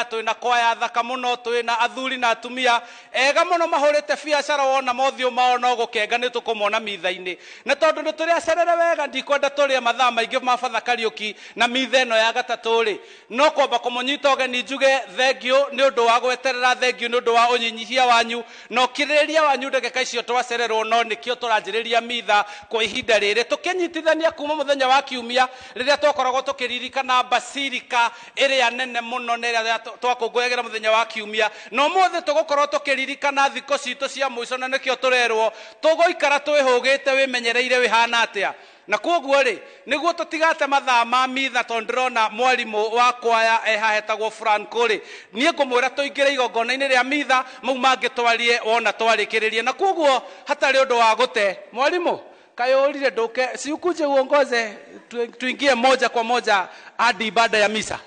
twina kwaya thaka muno, twina athuri na atumia ega muno mahurite biacara, wona mothio mao no gukenga ni tukumona mitha-ini. Na tondu ni turi acerere wega, ndikwenda turi mathaa maingi mabatha Kariuki na mitha ino ya gatatu ri no kwamba kumunyita ugeni njuge thengio ni undu wa gweterera, thengio ni undu wa unyihia wanyu no kiririria wanyu ndagika icio twacererwo, no nikio turanjiriria mitha kwa ihinda riri tukinyitithania kuma muthenya wa Kiumia riria twakoragwo tukiririkana basilica iria nene muno na iria twakungũyagĩra muthenya wa Kiumia. No mothe tugukorwo tukiririkana thikũ citũ cia mũico, na nikio turerwo tuguikara twihũgĩte wimenyereire wihana atia. Na koguo ri niguo tutigate mathaa ma mitha, tondu ndirona mwarimu wa kwaya ehahetagwo Franco ri nie ngumwira tuingire igongona-ini ria mitha mau mangi twarie wona twarikiririe. Na koguo hatari undu wa gute mwarimu kayurire nduke si ukuje uongoze tuingie moja kwa moja hadi ibada ya misa.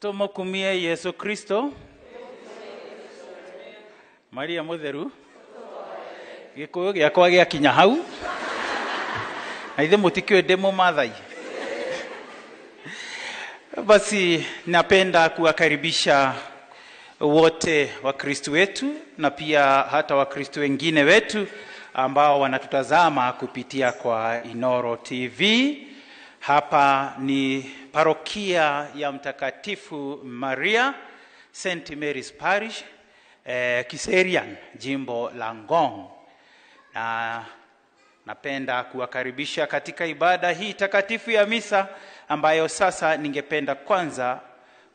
Tumukumie Yesu Kristo. Maria Mutheru gikuyu giakwa giakinya hau na ithe mutikio demo Maathai. Basi napenda kuwakaribisha wote Wakristo wetu na pia hata Wakristo wengine wetu ambao wanatutazama kupitia kwa Inoro TV. Hapa ni parokia ya Mtakatifu Maria, St. Mary's Parish, Kiserian, jimbo la Ngong. Na napenda kuwakaribisha katika ibada hii takatifu ya misa ambayo sasa ningependa kwanza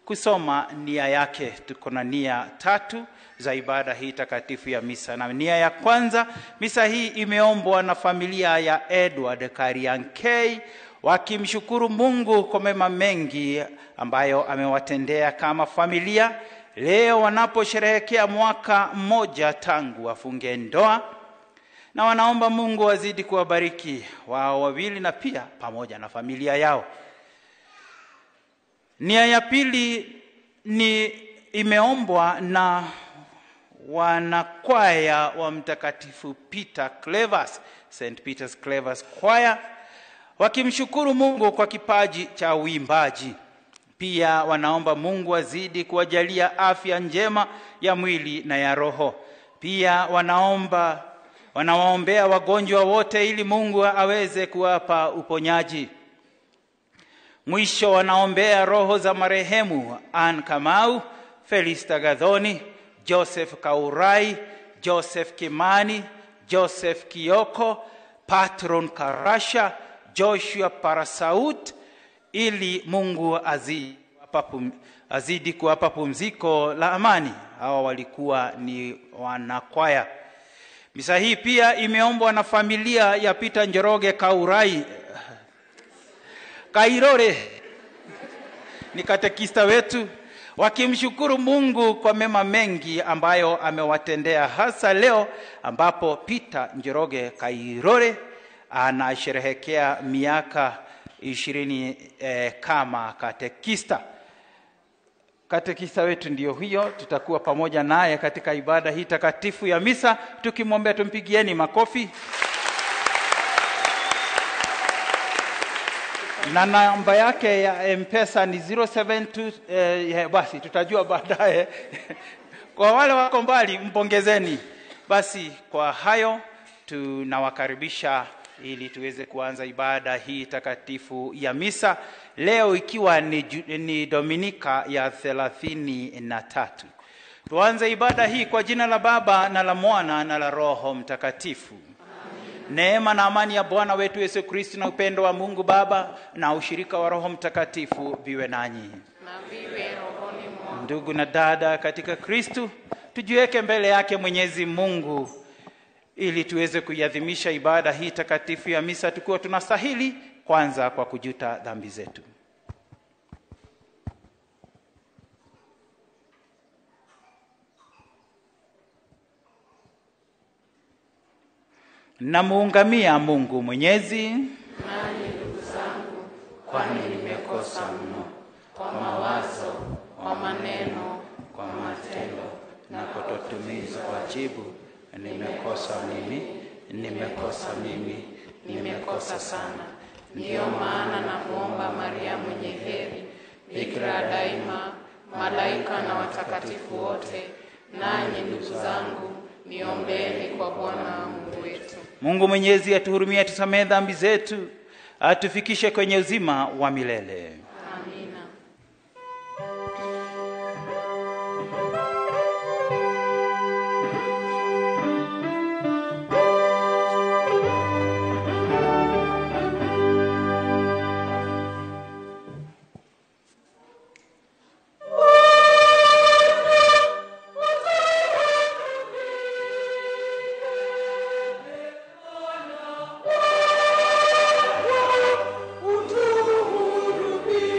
kusoma nia yake. Tuko na nia 3 za ibada hii takatifu ya misa. Na nia ya kwanza, misa hii imeombwa na familia ya Edward Kariankei wakimshukuru Mungu kwa mema mengi ambayo amewatendea kama familia. Leo wanaposherehekea mwaka mmoja tangu wafunge ndoa, na wanaomba Mungu azidi kuwabariki wao wawili na pia pamoja na familia yao. Nia ya pili ni imeombwa na wanakwaya wa Mtakatifu Peter Cleves, St. Peter's Cleves Choir, wakimshukuru Mungu kwa kipaji cha uimbaji. Pia wanaomba Mungu azidi kuwajalia afya njema ya mwili na ya roho. Pia wanawaombea wagonjwa wote ili Mungu aweze kuwapa uponyaji. Mwisho wanaombea roho za marehemu Ann Kamau, Felista Gadhoni, Joseph Kaurai, Joseph Kimani, Joseph Kioko, Patron Karasha, Joshua Parasaut, ili Mungu azidi kuwapa pumziko la amani. Hawa walikuwa ni wanakwaya. Misa hii pia imeombwa na familia ya Peter Njoroge Kaurai Kairore, ni katekista wetu, wakimshukuru Mungu kwa mema mengi ambayo amewatendea, hasa leo ambapo Peter Njoroge Kairore anasherehekea miaka 20 kama katekista. Katekista wetu ndio huyo, tutakuwa pamoja naye katika ibada hii takatifu ya misa, tukimwombea. Tumpigieni makofi. Na namba yake ya M-Pesa ni 072, basi tutajua baadaye. Kwa wale wako mbali mpongezeni. Basi kwa hayo tunawakaribisha ili tuweze kuanza ibada hii takatifu ya misa. Leo ikiwa ni Dominika ya 33. Tuanze ibada hii kwa jina la Baba na la Mwana na la Roho Mtakatifu. Neema na amani ya Bwana wetu Yesu Kristo na upendo wa Mungu Baba na ushirika wa Roho Mtakatifu viwe nanyi. Na viwe rohoni mwako. Ndugu na dada katika Kristo, tujiweke mbele yake Mwenyezi Mungu ili tuweze kuiadhimisha ibada hii takatifu ya misa tukiwa tunastahili, kwanza kwa kujuta dhambi zetu. Namuungamia Mungu Mwenyezi, Nani ndugu zangu, kwani nimekosa mno kwa mawazo, kwa maneno, kwa matendo na kutotimiza wajibu. Nimekosa mimi, nimekosa sana. Ndiyo maana namuomba Maria mwenye heri, Bikira daima, malaika na watakatifu wote, nanyi ndugu zangu, niombeeni kwa Bwana Mungu wetu. Mungu Mwenyezi atuhurumie, atusamehe dhambi zetu, atufikishe kwenye uzima wa milele. Amina. Utuhurumie.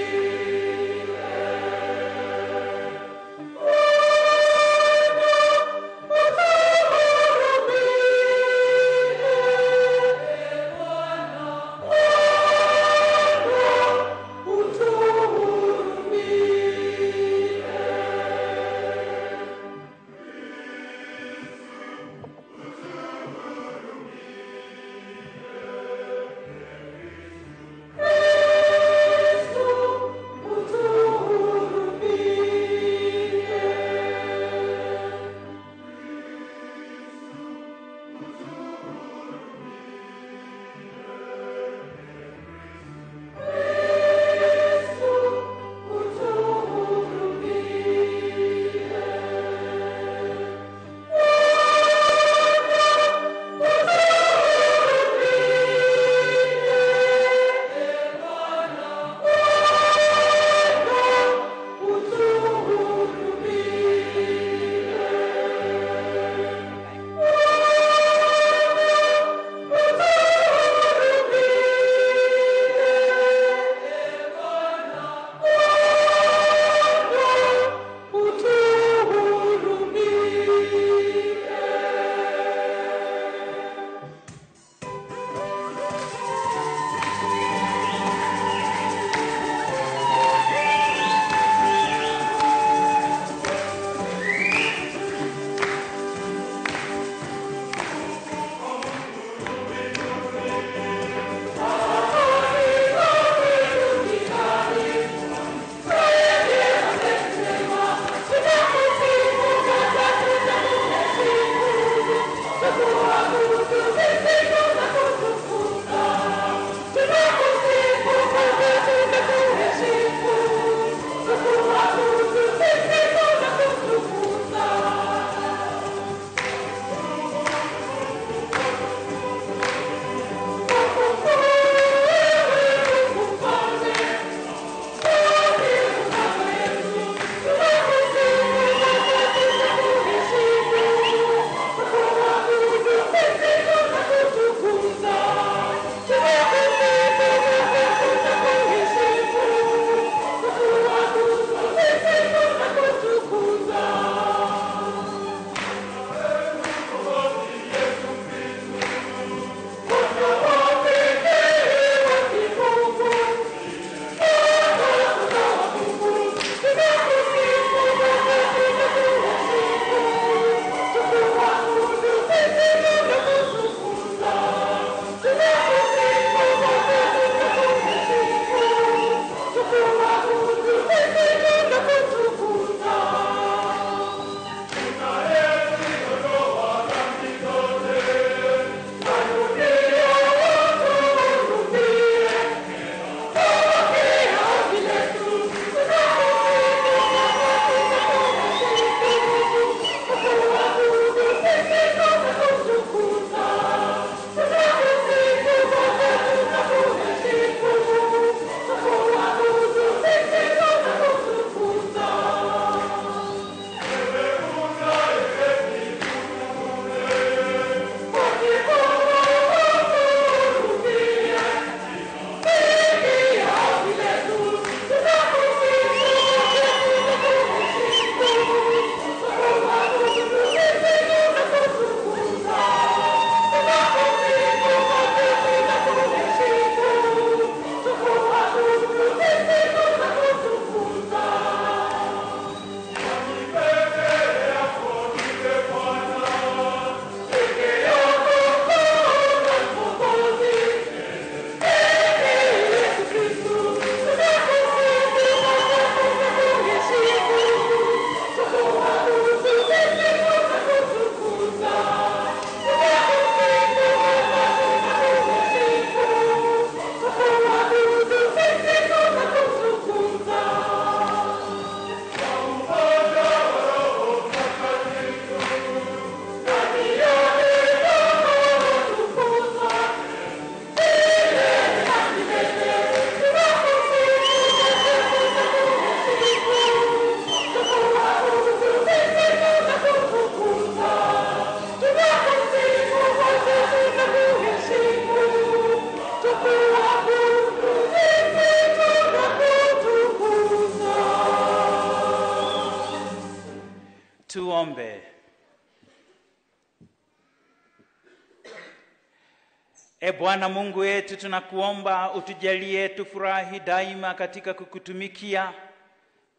E Bwana Mungu wetu, tunakuomba utujalie tufurahi daima katika kukutumikia,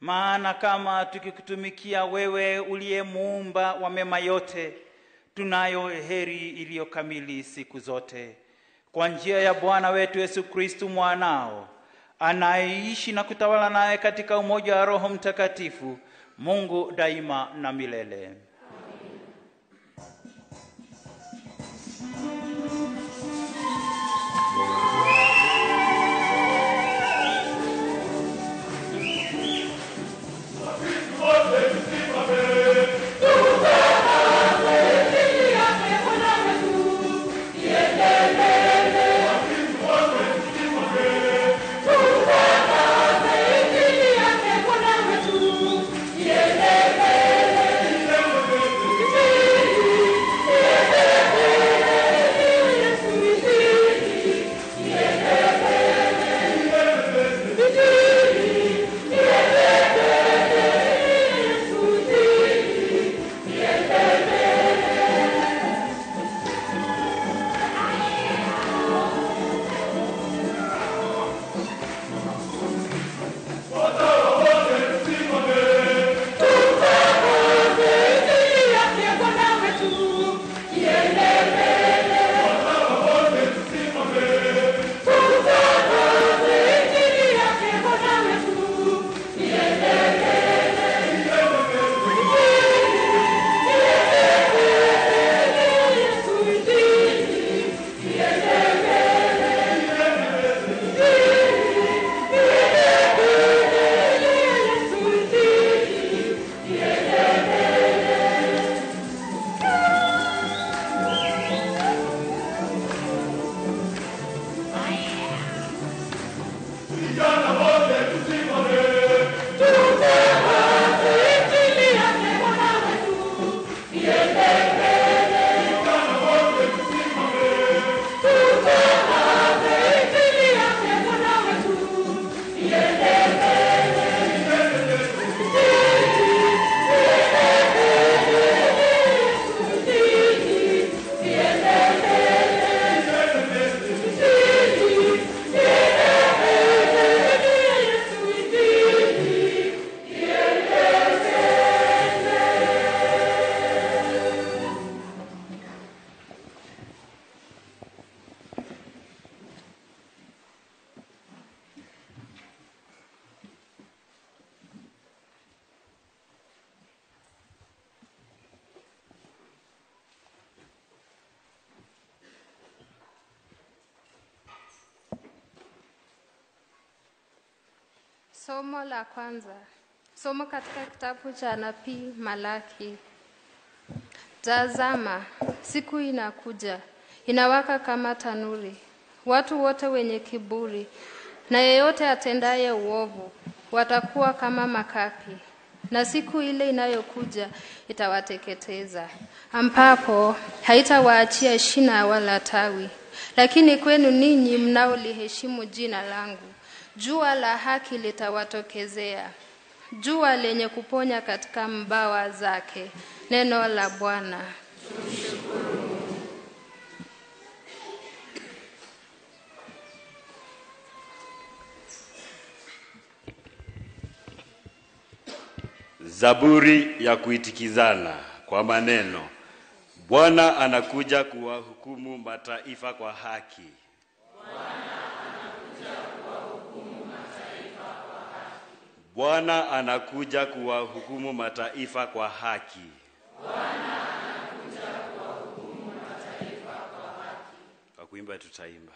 maana kama tukikutumikia wewe uliye muumba wa mema yote, tunayo heri iliyo kamili siku zote. Kwa njia ya Bwana wetu Yesu Kristo mwanao, anaishi na kutawala naye katika umoja wa Roho Mtakatifu, Mungu daima na milele. Somo la kwanza. Somo katika kitabu cha nabii Malaki. Tazama, siku inakuja, inawaka kama tanuri. Watu wote wenye kiburi na yeyote atendaye uovu watakuwa kama makapi. Na siku ile inayokuja itawateketeza, ambapo haitawaachia shina wala tawi. Lakini kwenu ninyi mnaoliheshimu jina langu, jua la haki litawatokezea, jua lenye kuponya katika mbawa zake. Neno la Bwana. Zaburi ya kuitikizana kwa maneno. Bwana anakuja kuwahukumu mataifa kwa haki. Bwana anakuja kuwahukumu mataifa kwa haki. Kwa kuimba tutaimba.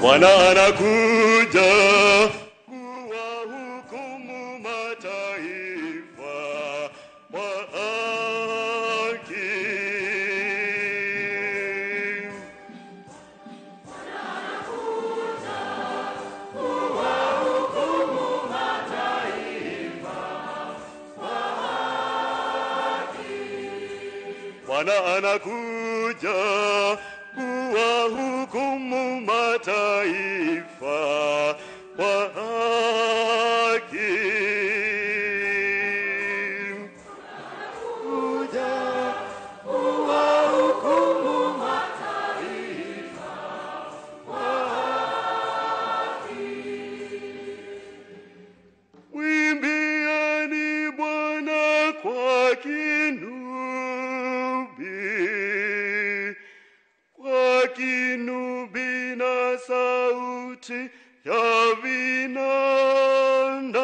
Bwana anakuja kuwahukumu mataifa kwa haki. Bwana anakuja kuwahukumu mataifa kwa haki. Bwana anakuja kuwahukumu kuwahukumu mataifa kwa haki. Kuja kuwahukumu mataifa kwa haki. Mwimbieni Bwana kwa kinubi na sauti ya vinanda,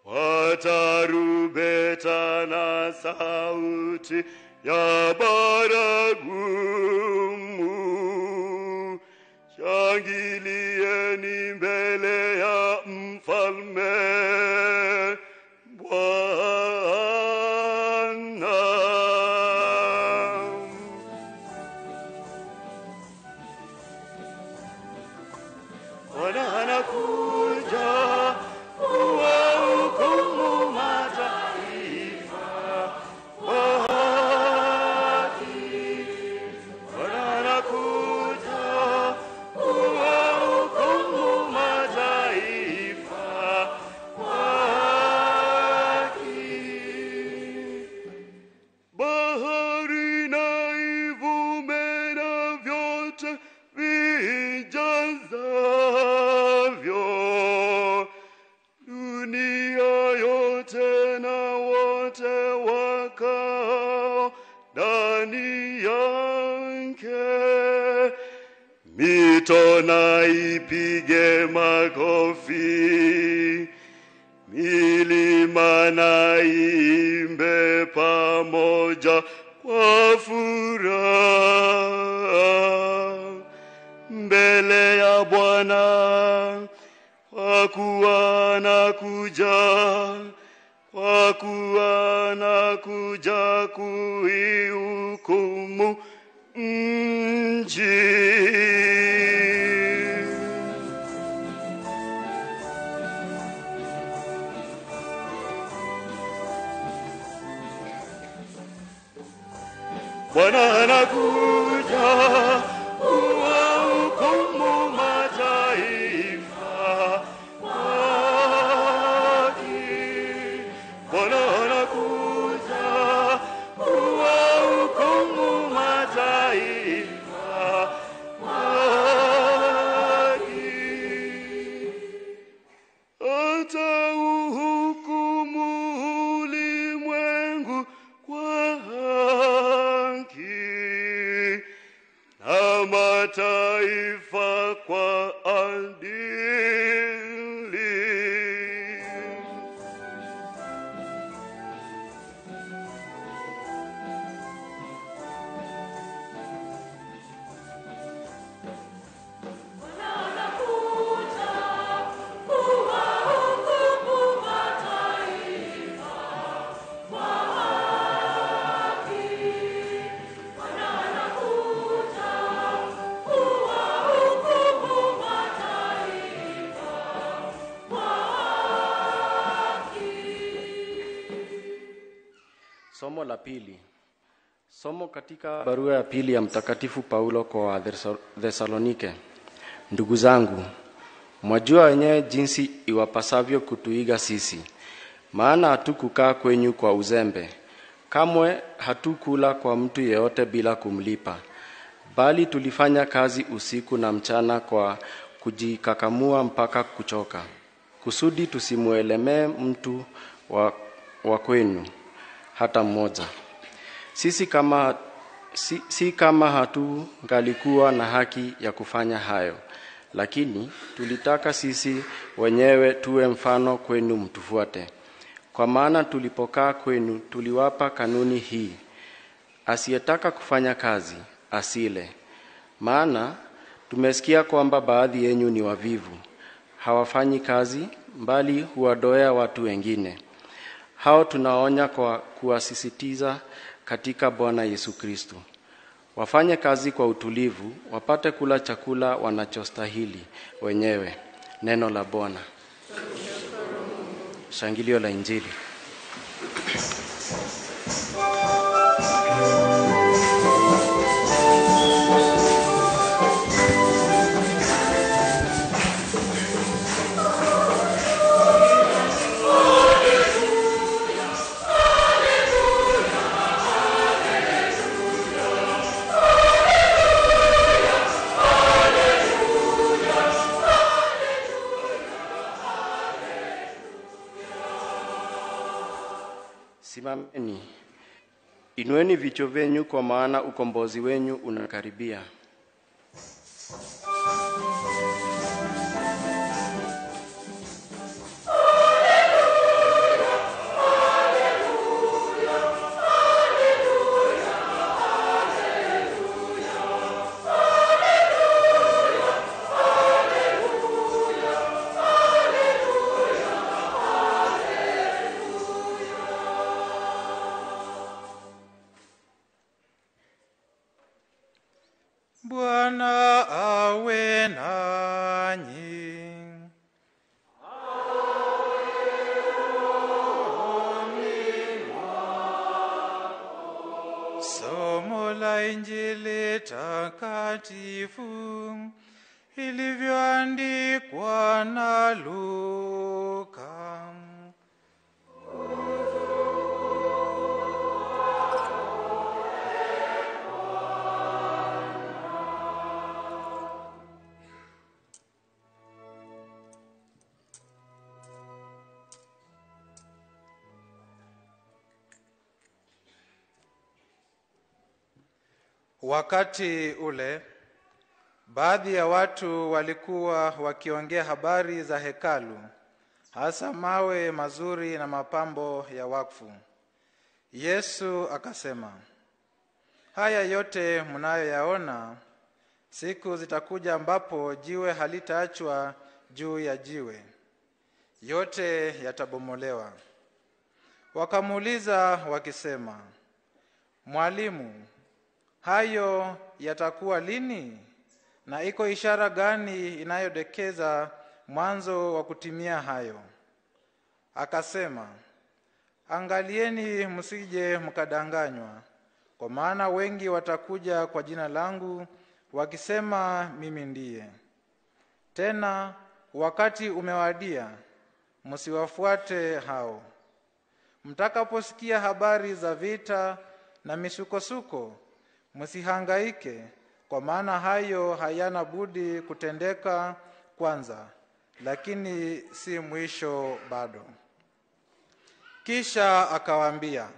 kwa tarumbeta na sauti ya baragumu. Shangilieni mbele ya mfalme Bwana. Bwana anakuja kuwahukumu mataifa kwa haki. Bwana anakuja kuwahukumu mataifa kwa haki. Bahari na ivume na vyote vijazavyo, dunia yote na wote wakao ndani yake. Mito na ipige makofi, milima na imbe pamoja kwa furaha mbele ya Bwana, kwa kuwa anakuja kuihukumu nchi. Bwana anakuja kuwahukumu mataifa kwa haki. Bwana anakuja kuwahukumu mataifa kwa haki. Atauhukumu ulimwengu kwa haki na mataifa kwa adili. Somo la pili. Somo katika barua ya pili ya Mtakatifu Paulo kwa Thesalonike. Ndugu zangu, mwajua wenyewe jinsi iwapasavyo kutuiga sisi. Maana hatukukaa kwenyu kwa uzembe. Kamwe hatukula kwa mtu yeyote bila kumlipa. Bali tulifanya kazi usiku na mchana kwa kujikakamua mpaka kuchoka. Kusudi tusimuelemee mtu wa kwenu hata mmoja. Sisi kama hatungalikuwa na haki ya kufanya hayo, lakini tulitaka sisi wenyewe tuwe mfano kwenu mtufuate. Kwa maana tulipokaa kwenu tuliwapa kanuni hii: asiyetaka kufanya kazi asile. Maana tumesikia kwamba baadhi yenu ni wavivu, hawafanyi kazi, bali huwadoea watu wengine. Hao tunaonya kwa kuwasisitiza katika Bwana Yesu Kristo. Wafanye kazi kwa utulivu, wapate kula chakula wanachostahili wenyewe. Neno la Bwana. Shangilio la Injili. Inueni vichwa vyenyu, kwa maana ukombozi wenyu unakaribia. Bwana awe nanyi. Somo la Injili takatifu ilivyoandikwa na Luka. Wakati ule, baadhi ya watu walikuwa wakiongea habari za hekalu, hasa mawe mazuri na mapambo ya wakfu. Yesu akasema, haya yote mnayoyaona, siku zitakuja ambapo jiwe halitaachwa juu ya jiwe, yote yatabomolewa. Wakamuuliza wakisema, Mwalimu, hayo yatakuwa lini? Na iko ishara gani inayodokeza mwanzo wa kutimia hayo? Akasema, angalieni msije mkadanganywa, kwa maana wengi watakuja kwa jina langu wakisema mimi ndiye. Tena wakati umewadia, msiwafuate hao. Mtakaposikia habari za vita na misukosuko, msihangaike, kwa maana hayo hayana budi kutendeka kwanza, lakini si mwisho bado. Kisha akawaambia,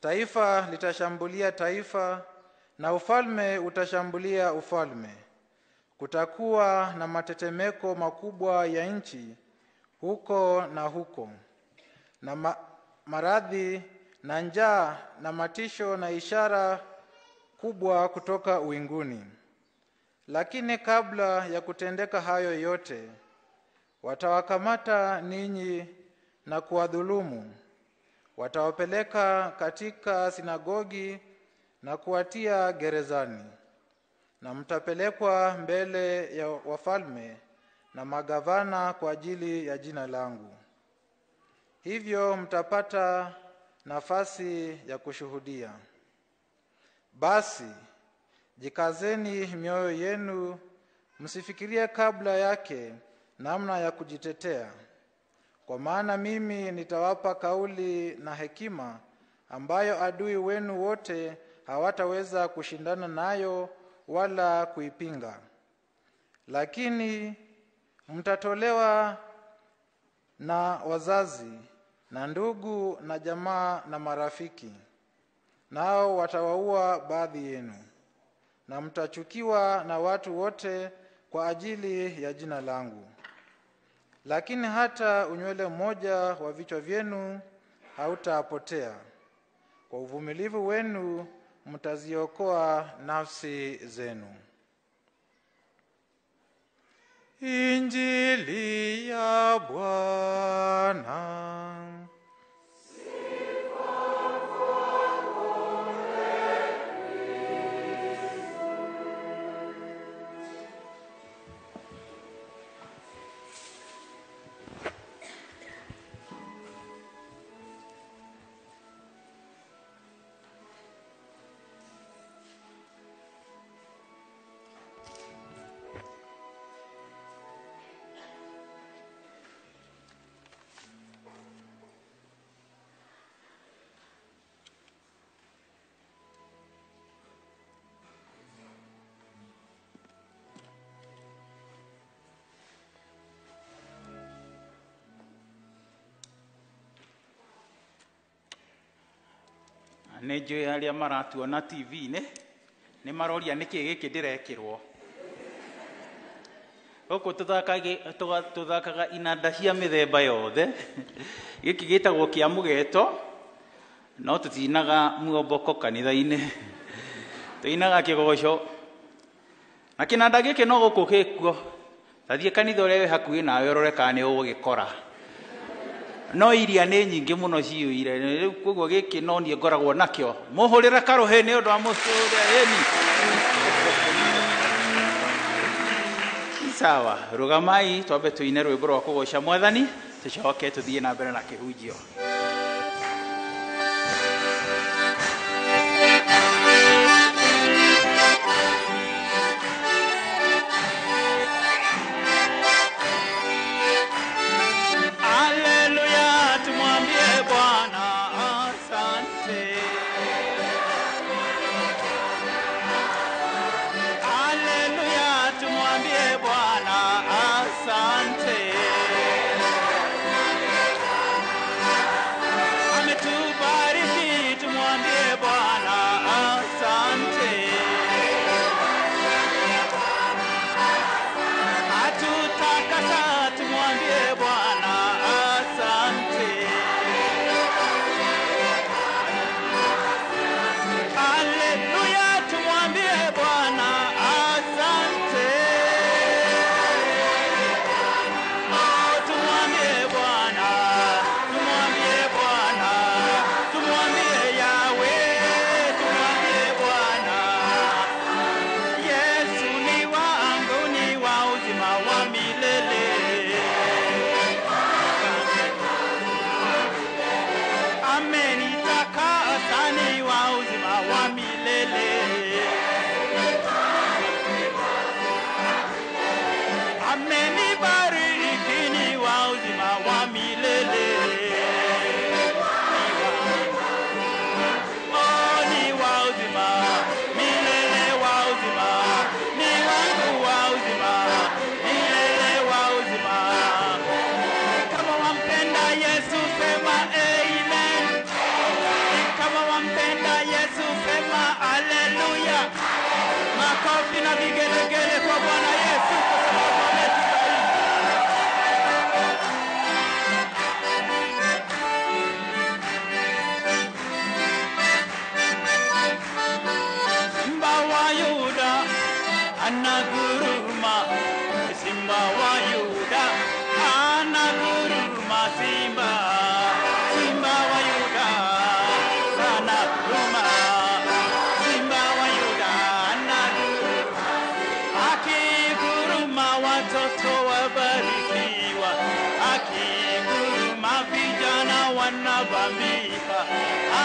taifa litashambulia taifa na ufalme utashambulia ufalme. Kutakuwa na matetemeko makubwa ya nchi huko na huko, na maradhi na njaa na matisho na ishara kubwa kutoka uinguni. Lakini kabla ya kutendeka hayo yote, watawakamata ninyi na kuwadhulumu. Watawapeleka katika sinagogi na kuwatia gerezani, na mtapelekwa mbele ya wafalme na magavana kwa ajili ya jina langu. Hivyo mtapata nafasi ya kushuhudia. Basi jikazeni mioyo yenu, msifikirie kabla yake namna ya kujitetea, kwa maana mimi nitawapa kauli na hekima ambayo adui wenu wote hawataweza kushindana nayo wala kuipinga. Lakini mtatolewa na wazazi na ndugu na jamaa na marafiki, nao watawaua baadhi yenu, na mtachukiwa na watu wote kwa ajili ya jina langu. Lakini hata unywele mmoja wa vichwa vyenu hautapotea. Kwa uvumilivu wenu mtaziokoa nafsi zenu. Injili ya Bwana. nä njå arä a maratuona TV-inä nä maroria nä kä gä kä ndä rekä rwo gå kå tå thakaga inanda cia mä themba yothe gä kä gä tagwo kä a må geto no tå tinaga muomboko kanitha-inä tå inaga kä goco na kä nanda gä kä no gå kå gä kuo tathiä kanitha å rä a wä hakuhä nawe å rore kana nä å gå gä kora no iria nä nyingä må no ciå ire rä u koguo gä kä no niä ngoragwo nakä må hå rä re karå hä nä å ndå wa må cå rä a ĩni sawa rå gamai twambe tå ine rwä mbå rwa kå goca mwathani tå coke tå thiä na mbere na kä hunjio.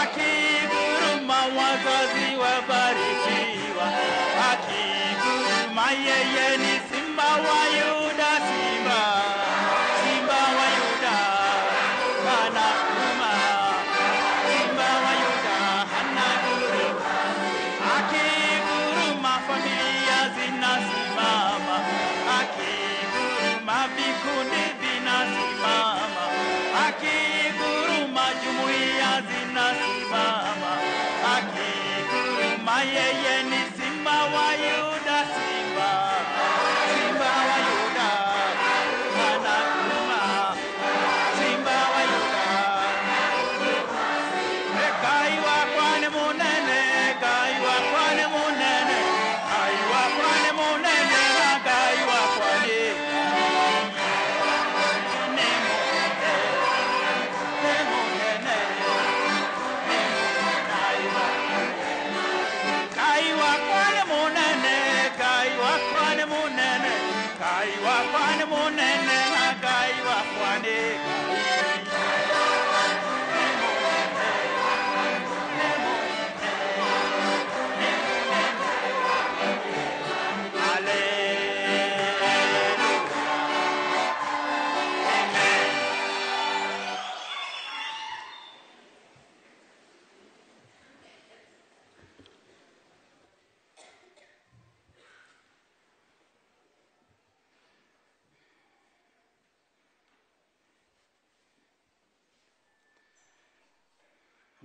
Akiguruma wazazi wabarikiwa, akiguruma yeye ni simba wa Yuda, simba wa Yuda anaguruma, simba wa Yuda anaguruma, akiguruma familia zinasimama, akiguruma vikundi vinasimama, akiguruma jumuiya zinasimama, akiguruma yeye ni simba wa Yuda, simba wa Yuda anaguruma, simba wa Yuda. Gai wakwa ni munene, gai wakwa ni munene, gai wakwa ni munene, gai wakwa ni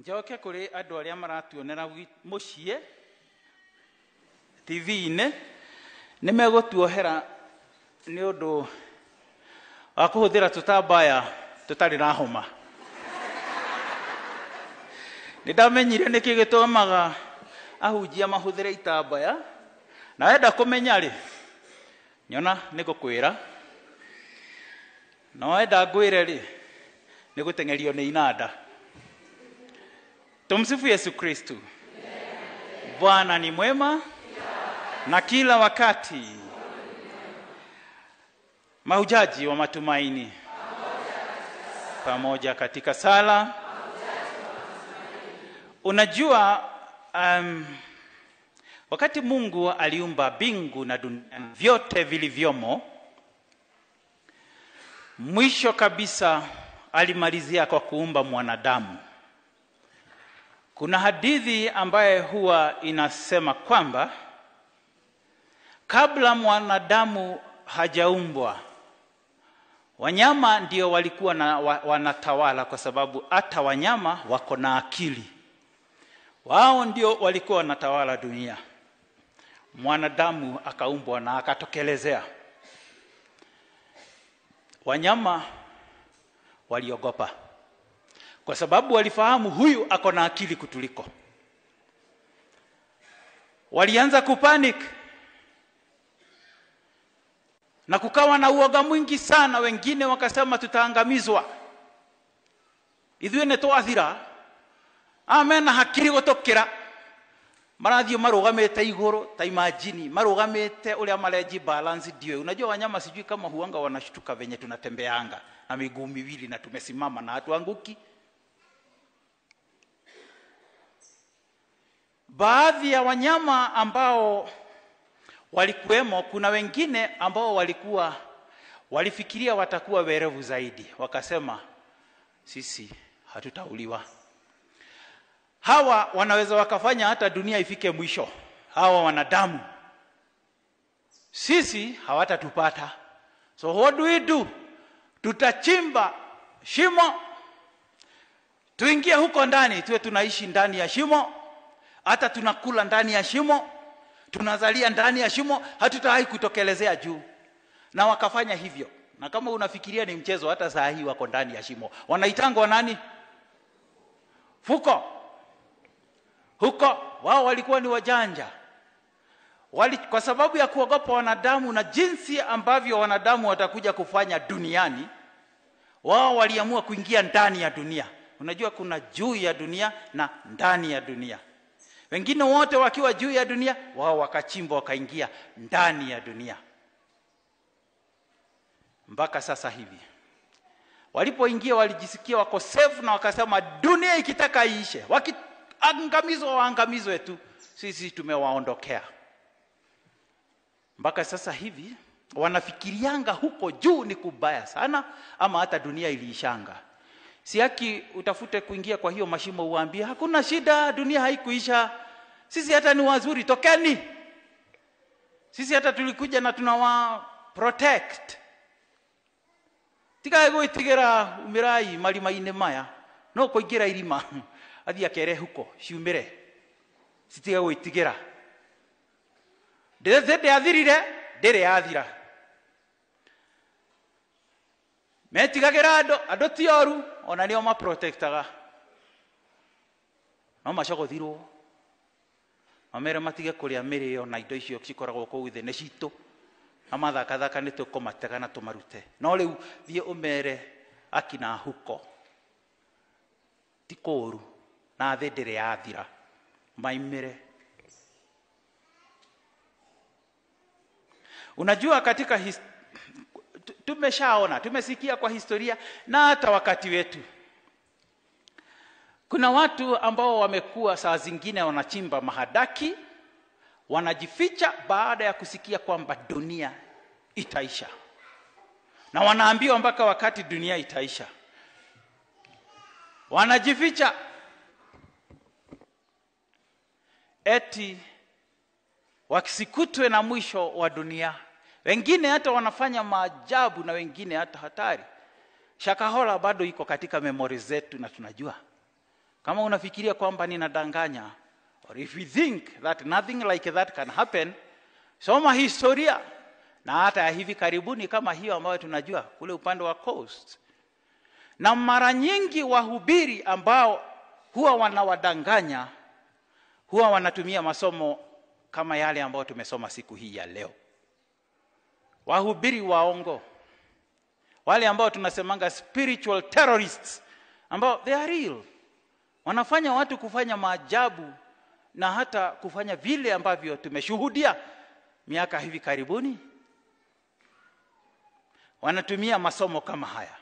njoke kuri andu aria maratuonera mucie TV-ine nĩ megutuohera nĩ ũndũ wa kũhũthĩra tũtambaya tũtarĩ na homa. Nĩndamenyire nĩkĩ gĩtũmaga ahunjia mahũthĩre itambaya, na wenda kũmenya rĩ, nyona nĩgũkwĩra, na wenda ngwĩre rĩ, nĩgũtengerio nĩ inanda. Tumsifu Yesu Kristo. Bwana ni mwema na kila wakati. Mahujaji wa matumaini pamoja katika sala. Unajua wakati Mungu aliumba mbingu na dunia vyote vilivyomo, mwisho kabisa alimalizia kwa kuumba mwanadamu. Kuna hadithi ambaye huwa inasema kwamba kabla mwanadamu hajaumbwa, wanyama ndio walikuwa wanatawala, kwa sababu hata wanyama wako na akili. Wao ndio walikuwa wanatawala dunia. Mwanadamu akaumbwa na akatokelezea. Wanyama waliogopa, kwa sababu walifahamu huyu ako na akili kutuliko. Walianza kupanic na kukawa na uoga mwingi sana. Wengine wakasema tutaangamizwa, ithuĩ nĩ twathira. Amena hakiri gũtũkĩra, marathiĩ marũgamĩte igũrũ, ta imagine marũgamĩte ũrĩa marenji balance ndio. Unajua wanyama sijui kama huanga wanashtuka venye tunatembeanga na miguu miwili na tumesimama na hatuanguki. Baadhi ya wanyama ambao walikuwemo, kuna wengine ambao walifikiria watakuwa werevu zaidi, wakasema sisi hatutauliwa. Hawa wanaweza wakafanya hata dunia ifike mwisho, hawa wanadamu. Sisi hawatatupata. So what do we do? Tutachimba shimo, tuingie huko ndani, tuwe tunaishi ndani ya shimo, hata tunakula ndani ya shimo, tunazalia ndani ya shimo, hatutawahi kutokelezea juu. Na wakafanya hivyo. Na kama unafikiria ni mchezo, hata saa hii wako ndani ya shimo. Wanaitangwa nani? Fuko. Huko wao walikuwa ni wajanja. Kwa sababu ya kuogopa wanadamu na jinsi ambavyo wanadamu watakuja kufanya duniani, wao waliamua kuingia ndani ya dunia. Unajua kuna juu ya dunia na ndani ya dunia. Wengine wote wakiwa juu ya dunia, wao wakachimba wakaingia ndani ya dunia. Mpaka sasa hivi walipoingia walijisikia wako safe, na wakasema dunia ikitaka iishe, wakiangamizwa waangamizwe tu, sisi tumewaondokea. Mpaka sasa hivi wanafikirianga huko juu ni kubaya sana, ama hata dunia iliishanga. Siaki utafute kuingia kwa hiyo mashimo uambie hakuna shida, dunia haikuisha, sisi hata ni wazuri, tokeni. Sisi hata tulikuja na tunawa protect. Tiga gwĩtigĩra umirai marima-inĩ maya, no kũingĩra irima athia kere huko ciumire. Sitiga gwĩtigĩra. Ndĩathirire, ndĩrĩ yathira. Metigagĩra andũ ti oru, ona nĩo ma protectaga. No macogũthirwo. Mamere matige kũrĩa mĩrĩo na indo icio cikoragwo kũu thĩ nĩ citũ. Na mathaka nĩ tũkũmatega na tũmarute. No rĩu thiĩ ũmere akina huko ti kũru, na thĩ ndĩrĩ yathira, maimire. Unajua katika tumeshaona, tumesikia kwa historia na hata wakati wetu, kuna watu ambao wamekuwa saa zingine wanachimba mahadaki, wanajificha baada ya kusikia kwamba dunia itaisha. Na wanaambiwa mpaka wakati dunia itaisha, wanajificha eti wakisikutwe na mwisho wa dunia. Wengine hata wanafanya maajabu na wengine hata hatari. Shakahola bado iko katika memory zetu na tunajua. Kama unafikiria kwamba ninadanganya, or if you think that nothing like that can happen, soma historia na hata hivi karibuni kama hiyo ambayo tunajua kule upande wa coast. Na mara nyingi wahubiri ambao huwa wanawadanganya huwa wanatumia masomo kama yale ambayo tumesoma siku hii ya leo. Wahubiri waongo, wale ambao tunasemanga spiritual terrorists, ambao they are real, wanafanya watu kufanya maajabu na hata kufanya vile ambavyo tumeshuhudia miaka hivi karibuni. Wanatumia masomo kama haya.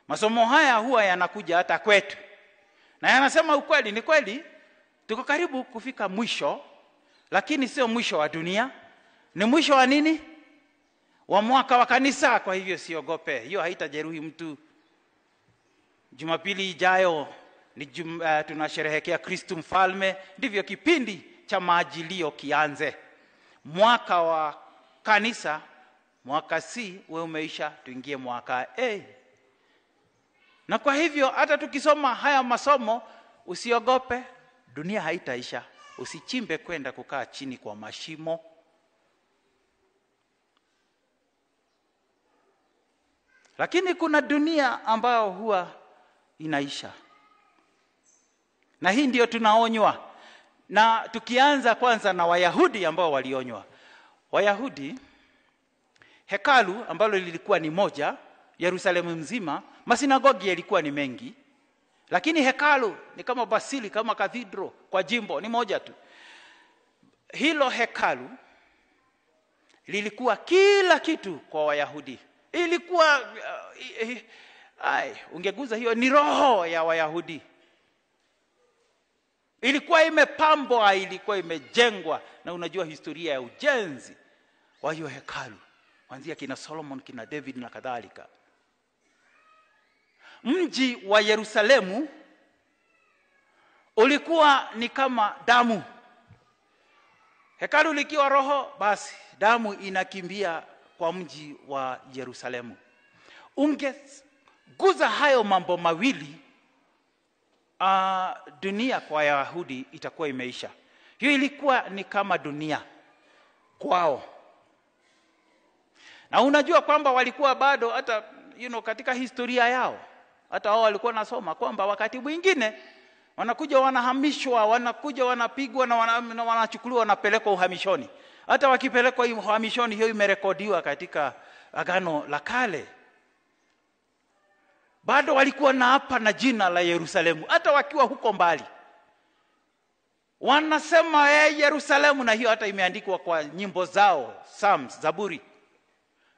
Masomo haya huwa yanakuja hata kwetu, na yanasema ukweli. Ni kweli tuko karibu kufika mwisho, lakini sio mwisho wa dunia. Ni mwisho wa nini? Wa mwaka wa kanisa. Kwa hivyo siogope, hiyo haitajeruhi mtu. Jumapili ijayo ni tunasherehekea Kristo Mfalme, ndivyo kipindi cha maajilio kianze. Mwaka wa kanisa, mwaka C wewe umeisha, tuingie mwaka A. Na kwa hivyo hata tukisoma haya masomo usiogope, dunia haitaisha. Usichimbe kwenda kukaa chini kwa mashimo. Lakini kuna dunia ambayo huwa inaisha. Na hii ndio tunaonywa. Na tukianza kwanza na Wayahudi ambao walionywa. Wayahudi, hekalu ambalo lilikuwa ni moja, Yerusalemu mzima, masinagogi yalikuwa ni mengi. Lakini hekalu ni kama basili, kama cathedral kwa jimbo, ni moja tu. Hilo hekalu lilikuwa kila kitu kwa Wayahudi. Ilikuwa ungeguza hiyo ni roho ya Wayahudi. Ilikuwa imepambwa, ilikuwa imejengwa, na unajua historia ya ujenzi wa hiyo hekalu kuanzia kina Solomon, kina David na kadhalika. Mji wa Yerusalemu ulikuwa ni kama damu. Hekalu likiwa roho, basi damu inakimbia kwa mji wa Yerusalemu. Ungeguza hayo mambo mawili, dunia kwa Wayahudi itakuwa imeisha. Hiyo ilikuwa ni kama dunia kwao. Na unajua kwamba walikuwa bado hata katika historia yao, hata wao walikuwa nasoma kwamba wakati mwingine wanakuja wanahamishwa, wanakuja wanapigwa na wanachukuliwa wanapelekwa uhamishoni. Hata wakipelekwa uhamishoni, hiyo imerekodiwa katika Agano la Kale. Bado walikuwa na hapa na jina la Yerusalemu hata wakiwa huko mbali. Wanasema Yerusalemu, na hiyo hata imeandikwa kwa nyimbo zao, Psalms, Zaburi.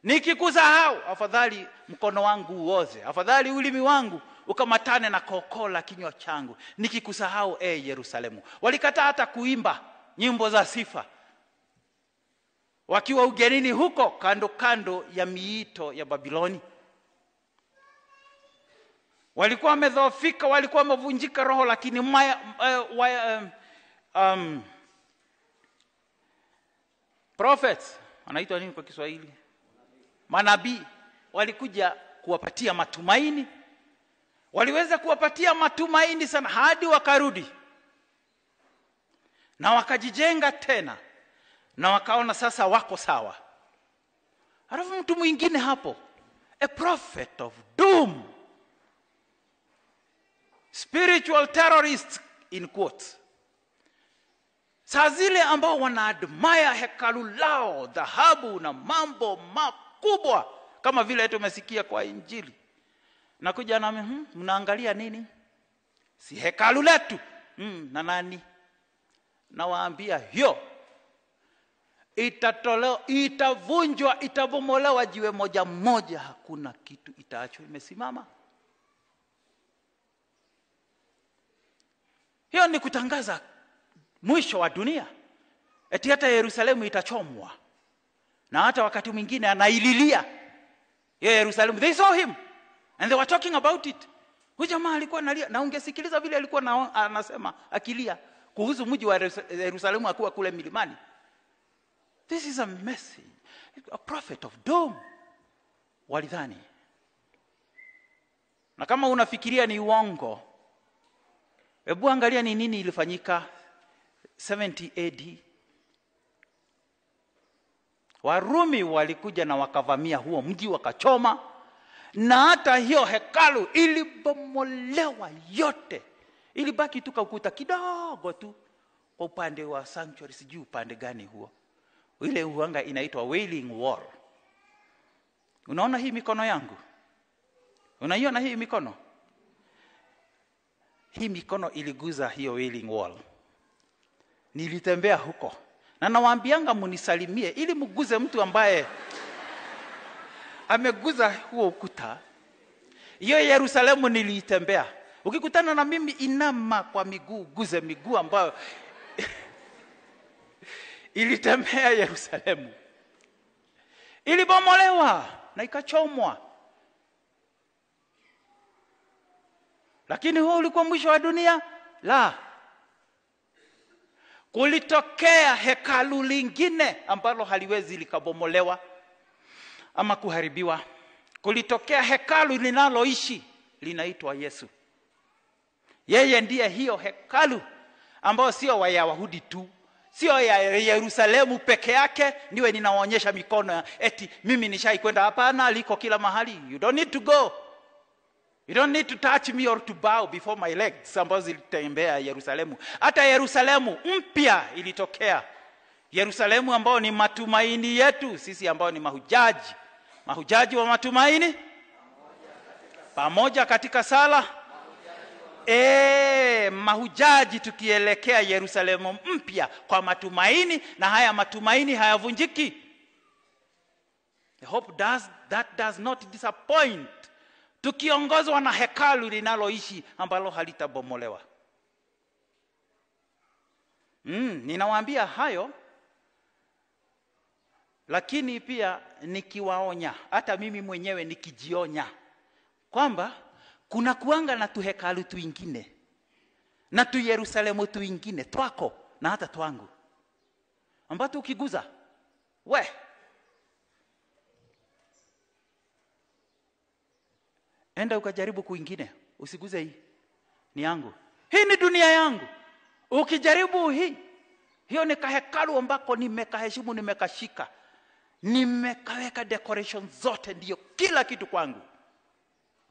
Nikikusahau, afadhali mkono wangu uoze, afadhali ulimi wangu ukamatane na kokola kinywa changu, nikikusahau Yerusalemu. Walikataa hata kuimba nyimbo za sifa wakiwa ugenini huko kando kando ya miito ya Babiloni. Walikuwa wamedhoofika, walikuwa wamevunjika roho, lakini prophets, anaitwa nini kwa Kiswahili? Manabii walikuja kuwapatia matumaini. Waliweza kuwapatia matumaini sana hadi wakarudi. Na wakajijenga tena. Na wakaona sasa wako sawa. Halafu mtu mwingine hapo, a prophet of doom, spiritual terrorist in quotes. Saa zile ambao wanaadmire hekalu lao, dhahabu na mambo makubwa kama vile tumesikia kwa Injili. Nakuja na mnaangalia nini? Si hekalu letu. Na nani? Nawaambia hiyo itatolewa, itavunjwa, itabomolewa jiwe moja moja, hakuna kitu itaachwa imesimama. Hiyo ni kutangaza mwisho wa dunia. Eti hata Yerusalemu itachomwa. Na hata wakati mwingine anaililia Yerusalemu. They saw him and they were talking about it. Huyu jamaa alikuwa analia, na ungesikiliza vile alikuwa anasema akilia kuhusu mji wa Yerusalemu akiwa kule milimani. This is a message, a prophet of doom. Walidhani. Na kama unafikiria ni uongo, Hebu angalia ni nini ilifanyika 70 AD. Warumi walikuja na wakavamia huo mji wakachoma, na hata hiyo hekalu ilibomolewa yote. Ilibaki tu ukuta kidogo tu kwa upande wa sanctuary, sijui upande gani huo. Ile uanga inaitwa Wailing Wall. Unaona hii mikono yangu? Unaiona hii mikono? Hii mikono iliguza hiyo Wailing Wall. Nilitembea huko. Na nawaambianga munisalimie ili mguze mtu ambaye ameguza huo ukuta. Hiyo Yerusalemu nilitembea. Ukikutana na mimi inama kwa miguu, guze miguu ambayo ilitembea Yerusalemu. Ilibomolewa na ikachomwa. Lakini huo ulikuwa mwisho wa dunia? La. Kulitokea hekalu lingine ambalo haliwezi likabomolewa ama kuharibiwa. Kulitokea hekalu linaloishi, linaitwa Yesu. Yeye ndiye hiyo hekalu ambao sio wa Yahudi tu, sio ya Yerusalemu peke yake. Niwe ninawaonyesha mikono eti mimi nishaikwenda. Hapana, liko kila mahali. You don't need to go. You don't need to touch me or to bow before my legs ambazo zilitembea Yerusalemu. Hata Yerusalemu mpya ilitokea. Yerusalemu ambao ni matumaini yetu sisi ambao ni mahujaji. Mahujaji wa matumaini pamoja katika sala. Mahujaji tukielekea Yerusalemu mpya kwa matumaini, na haya matumaini hayavunjiki. I hope that does not disappoint. Tukiongozwa na hekalu linaloishi ambalo halitabomolewa. Ninawaambia hayo, lakini pia nikiwaonya, hata mimi mwenyewe nikijionya kwamba kuna kuanga na tuhekalu tuingine na tu Yerusalemu tuingine twako na hata twangu ambapo ukiguza enda ukajaribu kuingine, usiguze hii. Ni yangu. Hii ni dunia yangu. Ukijaribu hiyo ni kahekalu ambako nimekaheshimu, nimekashika. Nimekaweka decoration zote, ndio kila kitu kwangu.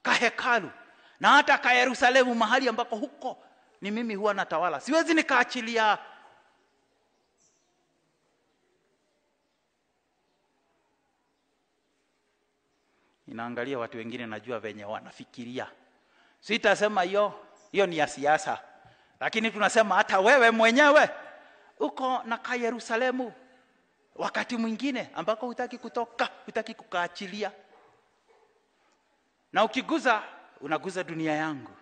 Kahekalu. Na hata ka Yerusalemu mahali ambako huko ni mimi huwa natawala. Siwezi nikaachilia. Inaangalia watu wengine, najua venye wanafikiria. Sitasema hiyo ni ya siasa. Lakini tunasema hata wewe mwenyewe uko na ka Yerusalemu wakati mwingine ambako hutaki kutoka, hutaki kukaachilia. Na ukiguza, unaguza dunia yangu.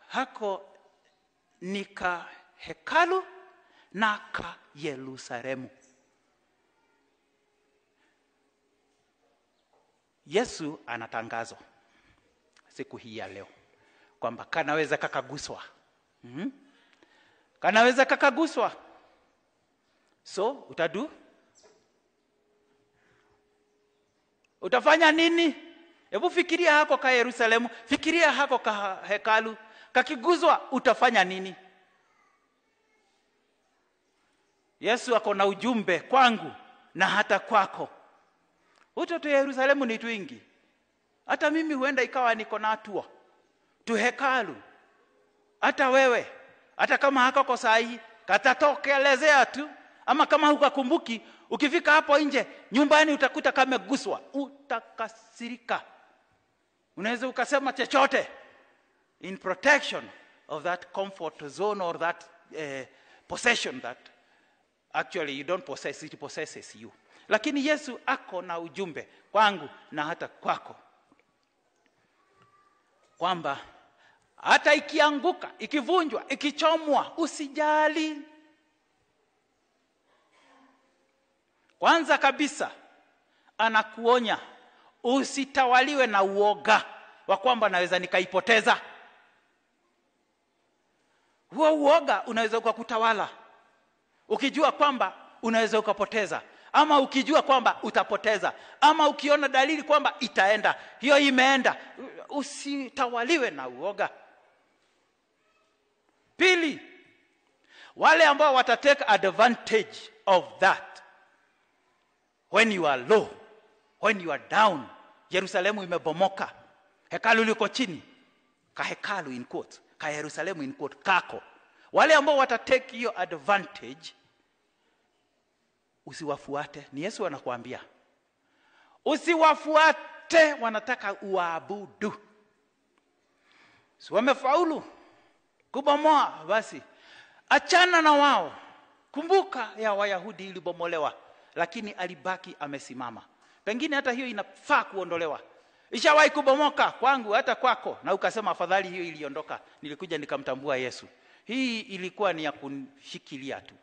Hako ni ka hekalu na ka Yerusalemu. Yesu anatangazo siku hii ya leo kwamba kanaweza kakaguswa. Kanaweza kakaguswa. So, utafanya nini? Hebu fikiria hako ka Yerusalemu, fikiria hako ka hekalu, kakiguzwa utafanya nini? Yesu ako na ujumbe kwangu na hata kwako. Utoto Yerusalemu ni twingi. Hata mimi huenda ikawa niko na hatua. Tu hekalu. Hata wewe, hata kama hakako sahi, katatokelezea tu. Ama kama hukakumbuki, ukifika hapo nje, nyumbani utakuta kameguswa, utakasirika. Unaweza ukasema chochote in protection of that comfort zone or that possession that actually you don't possess, it possesses you. Lakini Yesu ako na ujumbe kwangu na hata kwako, kwamba hata ikianguka, ikivunjwa, ikichomwa, usijali. Kwanza kabisa anakuonya usitawaliwe na uoga wa kwamba naweza nikaipoteza. Huo uoga unaweza ukakutawala ukijua kwamba unaweza ukapoteza, ama ukijua kwamba utapoteza, ama ukiona dalili kwamba itaenda, hiyo imeenda. Usitawaliwe na uoga. Pili, wale ambao watatake advantage of that, when you are low, when you are down, Yerusalemu imebomoka, hekalu liko chini, ka hekalu in quotes, ka Yerusalemu in quote kako. Wale ambao watatake hiyo advantage, usiwafuate. Ni Yesu anakuambia usiwafuate, wanataka uabudu. Si wamefaulu kubomoa, basi achana na wao. Kumbuka ya Wayahudi ilibomolewa, lakini alibaki amesimama. Pengine hata hiyo inafaa kuondolewa. Ishawahi kubomoka kwangu, hata kwako, na ukasema afadhali hiyo iliondoka, nilikuja nikamtambua Yesu. Hii ilikuwa ni ya kushikilia tu.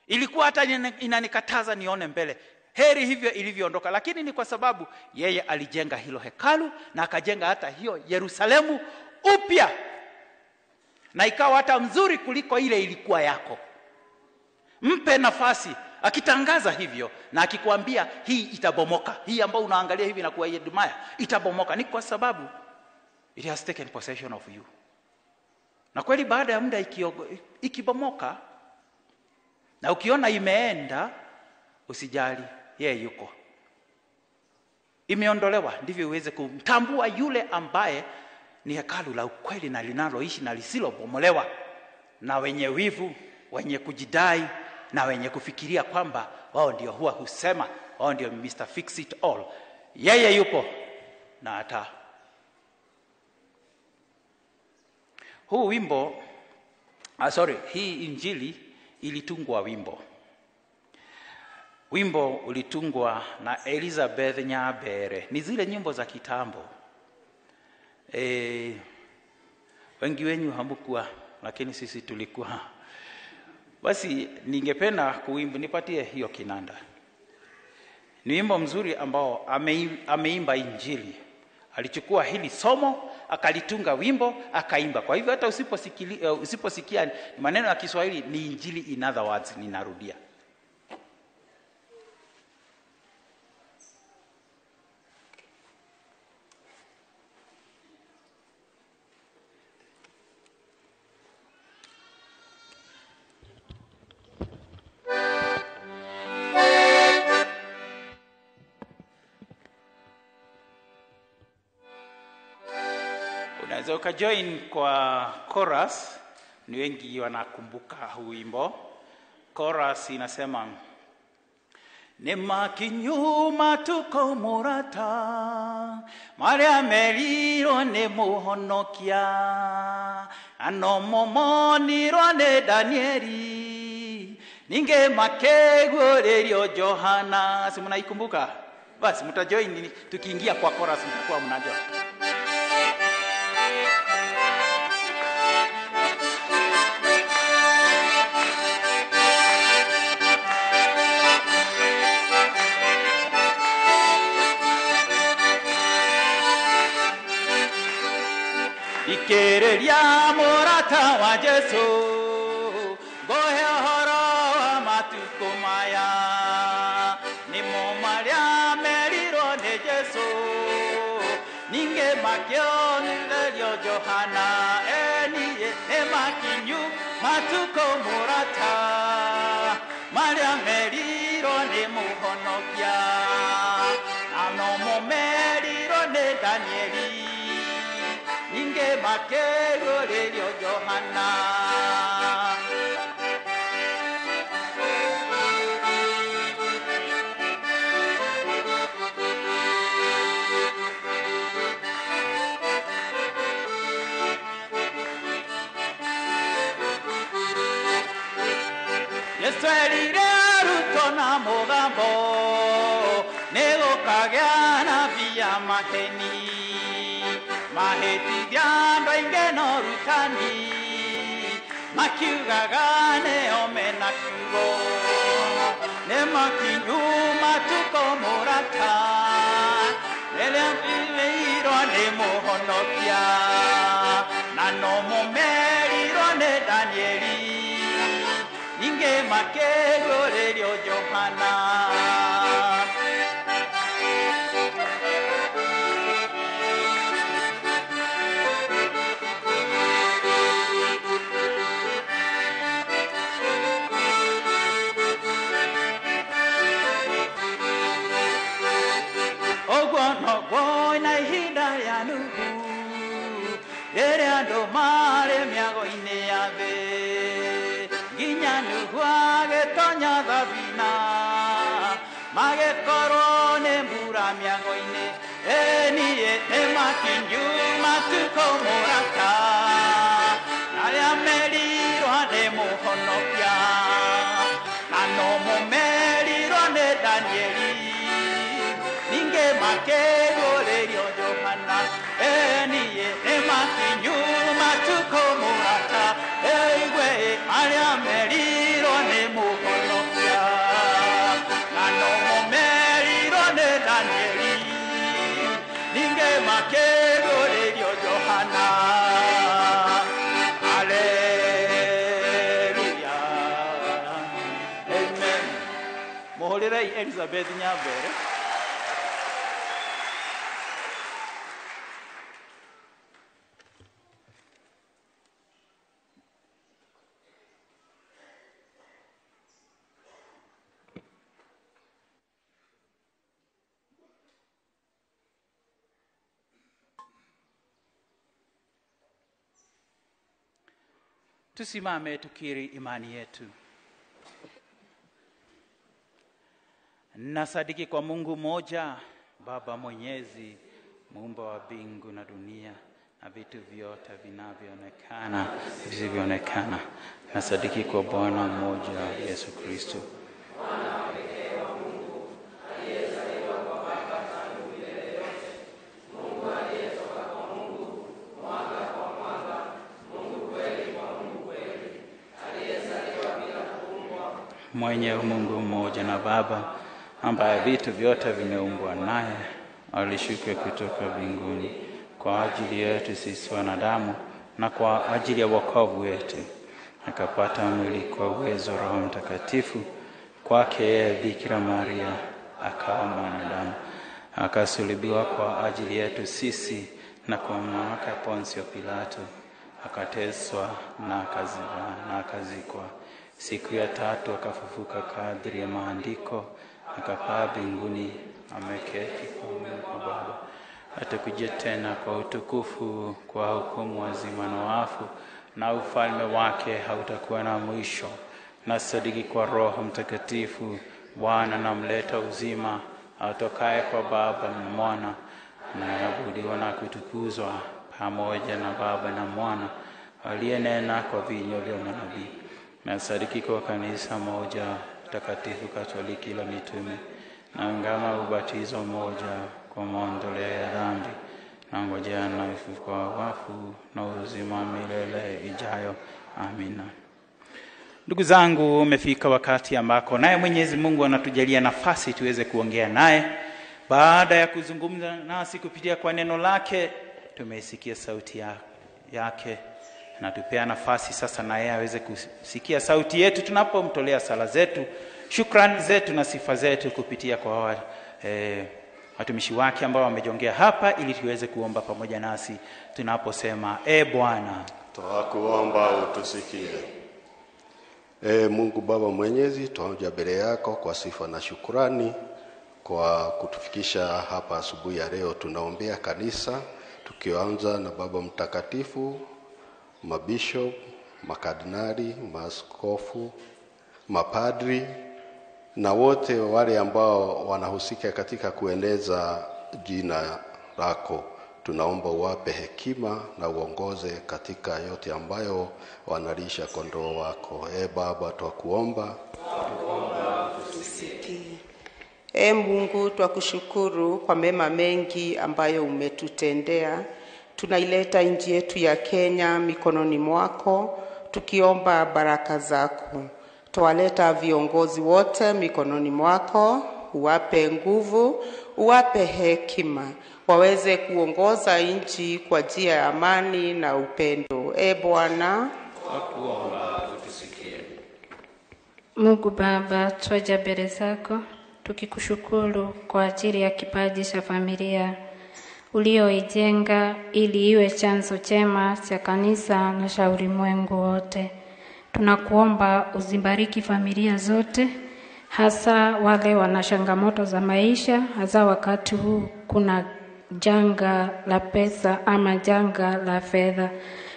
Ilikuwa hata inanikataza nione mbele. Heri hivyo ilivyoondoka, lakini ni kwa sababu yeye alijenga hilo hekalu na akajenga hata hiyo Yerusalemu upya, na ikawa hata mzuri kuliko ile ilikuwa yako. Mpe nafasi akitangaza hivyo na akikwambia hii itabomoka, hii ambayo unaangalia hivi na kuadmire itabomoka, ni kwa sababu it has taken possession of you. Na kweli baada ya muda ikibomoka na ukiona imeenda, usijali, yeye yuko. Imeondolewa ndivyo uweze kumtambua yule ambaye ni hekalu la ukweli na linaloishi na lisilobomolewa na wenye wivu, wenye kujidai na wenye kufikiria kwamba wao ndio huwa husema, wao ndio Mr. Fix It All. Yeye yupo na hata huu wimbo, hii injili ilitungwa wimbo. Wimbo ulitungwa na Elizabeth Nyabere. Ni zile nyimbo za kitambo. Wengi wenyu hamkuwa, lakini sisi tulikuwa. Basi ningependa kuimba, nipatie hiyo kinanda. Ni wimbo mzuri ambao ameimba injili. Alichukua hili somo, akalitunga wimbo, akaimba. Kwa hivyo hata usiposikia maneno ya Kiswahili, ni injili in other words, ninarudia. Unaweza ukajoin kwa chorus, ni wengi wanakumbuka huu wimbo. Chorus inasema: Nemakinyuma tuko murata, Maria meliro ne muhonokia, Anomomoniro ne Danieli, Ninge makegorerio Johana. Si mnaikumbuka? Basi mtajoin tukiingia kwa chorus, mtakuwa mnajua. Ikereria morata wa Jesu, gohe horo wa matuko maya, ni momaria meriro ne Jesu, ninge makio nilelio Johana, eniye ne makinyu matuko morata, maria meriro ne muhonokia, anomo meriro ne Danieli, Ninge makego redio Johana. Yesu elireruto na mugambo, nego kagiana via maheni. Maheti diando ingeno rutani, makiugagane omena kugo, ne makinyuma tuko morata, neleambiro ne mohonokia, nanomo meriro ne Danieli, ninge makego redio Johana. agĩtonya thabina magĩkorwo nĩ mbura mĩago-inĩ niĩ nĩmakinyu matukũ mũraka arĩa merirwo nĩ mũhonokia na no mũmerirwo nĩ Danieli ningĩ makĩgũrĩrio Johana niĩ nĩmakinyu matukũ mũraka igwe arĩa merirwo nĩ mũhonokia na no mũmerirwo nĩ Danieli ningĩ makĩgũrĩrio Johana. Haleluya, amen. Mũhũrĩrei Elizabeth Nyambere. Tusimame tukiri imani yetu. Nasadiki kwa Mungu moja, Baba Mwenyezi, muumba wa mbingu na dunia na vitu vyote vinavyoonekana visivyoonekana. Nasadiki kwa Bwana mmoja, Yesu Kristo, mwenye Mungu mmoja na Baba, ambaye vitu vyote vimeumbwa naye, alishuka kutoka mbinguni kwa ajili yetu sisi wanadamu na kwa ajili ya wokovu wetu, akapata mwili kwa uwezo Roho Mtakatifu, kwake yeye Bikira Maria akawa mwanadamu, akasulubiwa kwa ajili yetu sisi, na kwa mamlaka Ponsio Pilato akateswa na akazikwa. Siku ya tatu akafufuka kadri ya maandiko, akapaa mbinguni, ameketi kwa Baba. Atakuja tena kwa utukufu kwa hukumu wazima na wafu, na ufalme wake hautakuwa na mwisho. Nasadiki kwa Roho Mtakatifu, Bwana na mleta uzima, atokaye kwa Baba na Mwana, anayeabudiwa na kutukuzwa pamoja na Baba na Mwana, aliyenena kwa vinywa vya manabii. Nasadiki kwa kanisa moja takatifu Katoliki la mitume, na ngama ubatizo moja kwa maondoleo ya dhambi, na ngojea na ufufuko wa wafu na uzima milele ijayo. Amina. Ndugu zangu, umefika wakati ambako naye Mwenyezi Mungu anatujalia nafasi tuweze kuongea naye. Baada ya kuzungumza nasi kupitia kwa neno lake, tumeisikia sauti yake. Na tupea nafasi sasa na yeye aweze kusikia sauti yetu tunapomtolea sala zetu, shukrani zetu na sifa zetu kupitia kwa watumishi wake ambao wamejongea hapa, ili tuweze kuomba pamoja nasi tunaposema Bwana, twakuomba utusikie. Mungu Baba Mwenyezi, twaja mbele yako kwa sifa na shukrani kwa kutufikisha hapa asubuhi ya leo. Tunaombea kanisa tukianza na Baba Mtakatifu, mabishop, makardinali, maaskofu, mapadri na wote wale ambao wanahusika katika kueneza jina lako. Tunaomba uwape hekima na uongoze katika yote ambayo wanalisha kondoo wako. Baba, twakuomba tusikie. Mungu, twakushukuru kwa mema mengi ambayo umetutendea. Tunaileta nchi yetu ya Kenya mikononi mwako, tukiomba baraka zako. Tuwaleta viongozi wote mikononi mwako, uwape nguvu, uwape hekima, waweze kuongoza nchi kwa njia ya amani na upendo. Bwana, twakuomba utusikie. Mungu Baba, twaja mbele zako tukikushukuru kwa ajili ya kipaji cha familia ulioijenga ili iwe chanzo chema cha kanisa na cha ulimwengu wote. Tunakuomba uzibariki familia zote, hasa wale wana changamoto za maisha, hasa wakati huu kuna janga la pesa ama janga la fedha.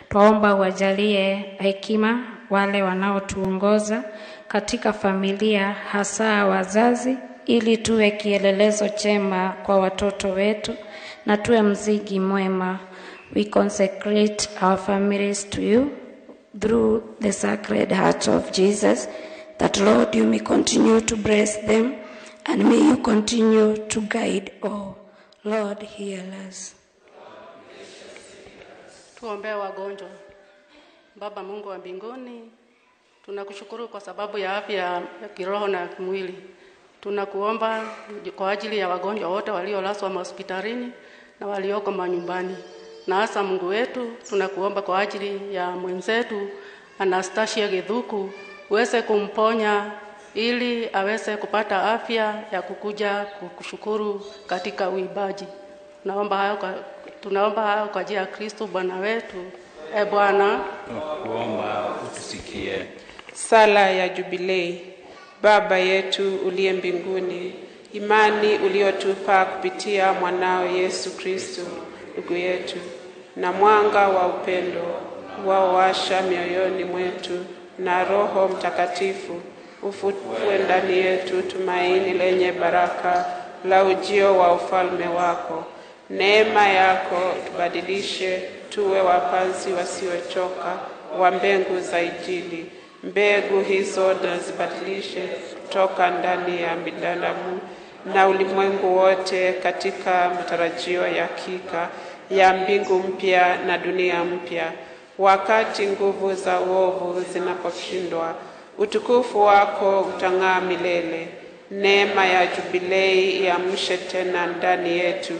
Tuomba wajalie hekima wale wanaotuongoza, katika familia, hasa wazazi, ili tuwe kielelezo chema kwa watoto wetu na tuwe mzigi mwema. We consecrate our families to you through the Sacred Heart of Jesus, that Lord, you may continue to bless them and may you continue to guide all. Lord, heal us. Tuombee wagonjwa. Baba Mungu wa mbinguni, tunakushukuru kwa sababu ya afya ya kiroho na kimwili. Tunakuomba kwa ajili ya wagonjwa wote waliolazwa hospitalini na walioko manyumbani. Na hasa Mungu wetu, tunakuomba kwa ajili ya mwenzetu Anastasia Githuku, uweze kumponya ili aweze kupata afya ya kukuja kukushukuru katika uibaji. Tunaomba hayo kwa ajili ya Kristo Bwana wetu. Bwana, Tunakuomba utusikie. Sala ya Jubilei. Baba yetu uliye mbinguni, imani uliotupa kupitia mwanao Yesu Kristo ndugu yetu, na mwanga wa upendo unaowasha mioyoni mwetu na Roho Mtakatifu ufufue ndani yetu tumaini lenye baraka la ujio wa ufalme wako. Neema yako tubadilishe tuwe wapanzi wasiochoka wa mbegu za Injili. Mbegu hizo na zibadilishe kutoka ndani ya binadamu na ulimwengu wote katika matarajio ya hakika ya mbingu mpya na dunia mpya. Wakati nguvu za uovu zinaposhindwa, utukufu wako utang'aa milele. Neema ya Jubilei iamshe tena ndani yetu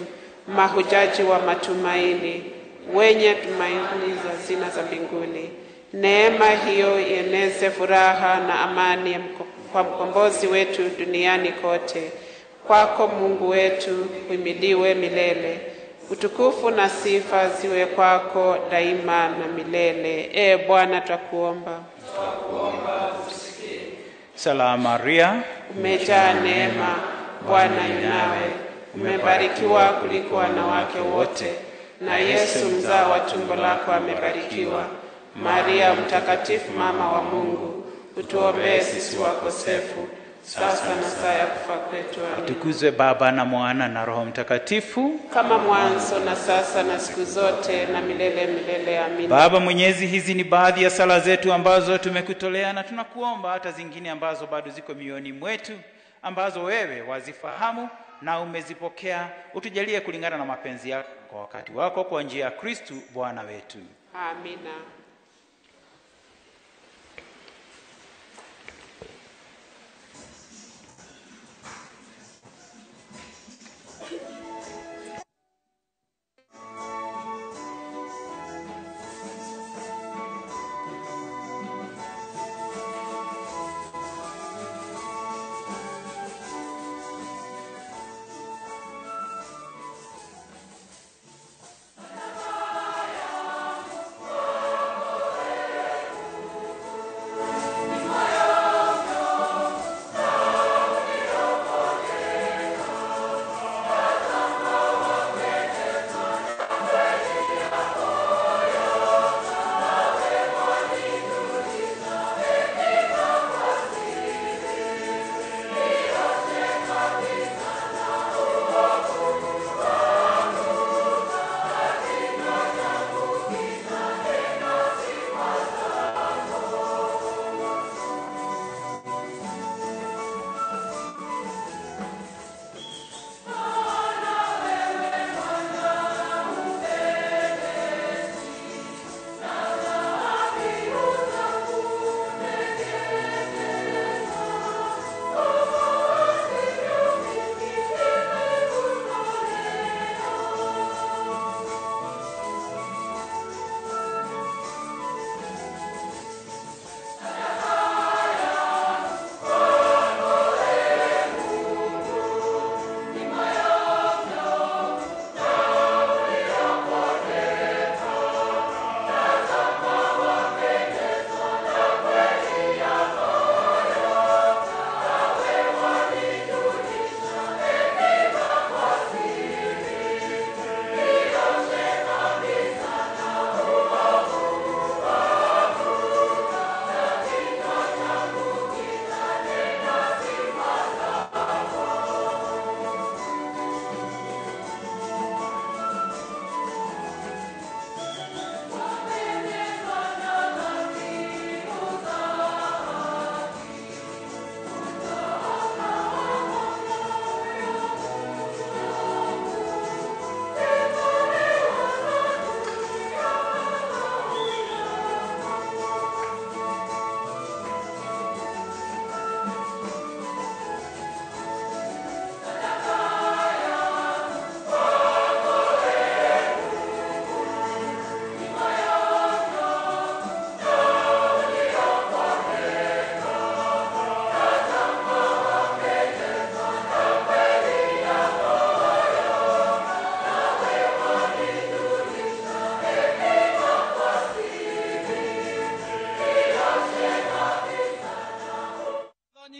mahujaji wa matumaini, wenye tumaini za hazina za mbinguni. Neema hiyo ieneze furaha na amani kwa mkombozi wetu duniani kote. Kwako Mungu wetu uhimidiwe milele. Utukufu na sifa ziwe kwako daima na milele. Bwana twakuomba. Salamu Maria, umejaa neema, Bwana yu nawe. Umebarikiwa kuliko wanawake wote, na Yesu mzao wa tumbo lako amebarikiwa. Maria mtakatifu, mama wa Mungu, utuombee sisi wakosefu, sasa na saa ya kufa kwetu. Amina. Tukuzwe Baba na Mwana na Roho Mtakatifu, kama mwanzo na sasa na siku zote na milele milele. Amina. Baba Mwenyezi, hizi ni baadhi ya sala zetu ambazo tumekutolea, na tunakuomba hata zingine ambazo bado ziko mioyoni mwetu, ambazo wewe wazifahamu na umezipokea, utujalie kulingana na mapenzi yako kwa wakati wako, kwa njia ya Kristo Bwana wetu. Amina.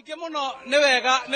Aingi muno ni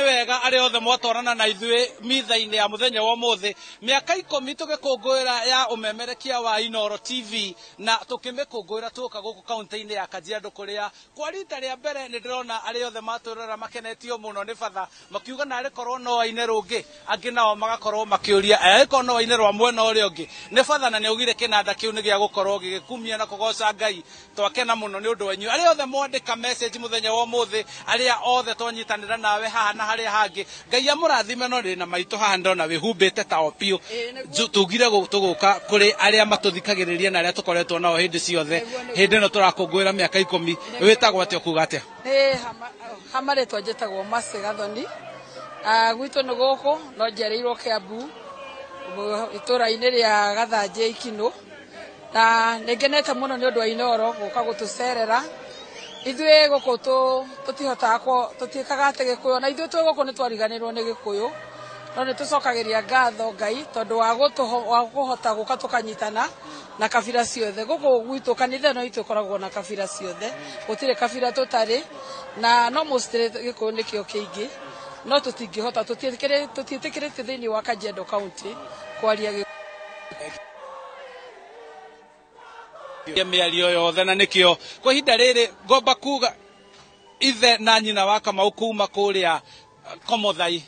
wega ari othe mwatwarana na ithuĩ mitha-inĩ ya muthenya wa ũmũthĩ mĩaka 10 tũgĩkũngũĩra ya umemerekia wa Inooro TV na tũkĩmĩkũngũĩra tũka gũkũ kaunti-inĩ ya Kajiado kũrĩa kwa rita rĩa mbere nĩ ndĩrona arĩ othe matũrora makenetio mũno nĩ batha makiuga na arĩ korwo no aine rũngĩ angĩ nao magakorwo makĩũria arĩkorwo no aine rwa mwena ũrĩa ũngĩ nĩ batha na nĩ augire kĩnanda kĩu nĩ gĩa gũkorwo gĩgĩkumia na kũgoca Ngai twakena mũno nĩ ũndũ wanyu arĩ othe mwandĩka message muthenya wa ũmũthĩ arĩa othe twanyitanĩra nawe haha na harĩa hangĩ Ngai amũrathime no ndĩ na maitũ haha ndona wĩhumbĩte ta opio tugire gũtũgũka kũrĩ arĩa matũthikagĩrĩria na arĩa tũkoretwo nao hĩndĩ ciothe hĩndĩ ĩno tũrakũngũĩra mĩaka 10 wĩtagwo atĩa kuga atĩa hamarĩtwo njĩtagwo Mercy Gathoni gwitũ nĩ gũkũ no njereirwo Kiambu itũra-inĩ rĩa Gathanjĩ Ikinũ na nĩngenete mũno nĩ ũndũ wa Inooro gũka gũtũcerera ithuĩ gũkũ tũtiĩkaga atĩ Gĩkũyũ na ithuĩ twĩ gũkũ nĩ twariganĩrwo nĩ Gĩkũyũ no nĩ tũcokagĩria ngatho Ngai tondũ wa kũhota gũka tũkanyitana na kabira ciothe gũkũ gwitũ kanitha no itũ koragwo na kabira ciothe gũtirĩ kabira tũtarĩ na no mostly Gĩkũyũ nĩkĩo kĩingĩ no tũtingĩhota tũtiĩtĩkĩrĩte thĩinĩ wa Kajiado County kwaria mĩario yothe na nĩkĩo kwa ihinda rĩrĩ ngomba kuga ithe na nyina wa Kamau kuma kũrĩa Komothai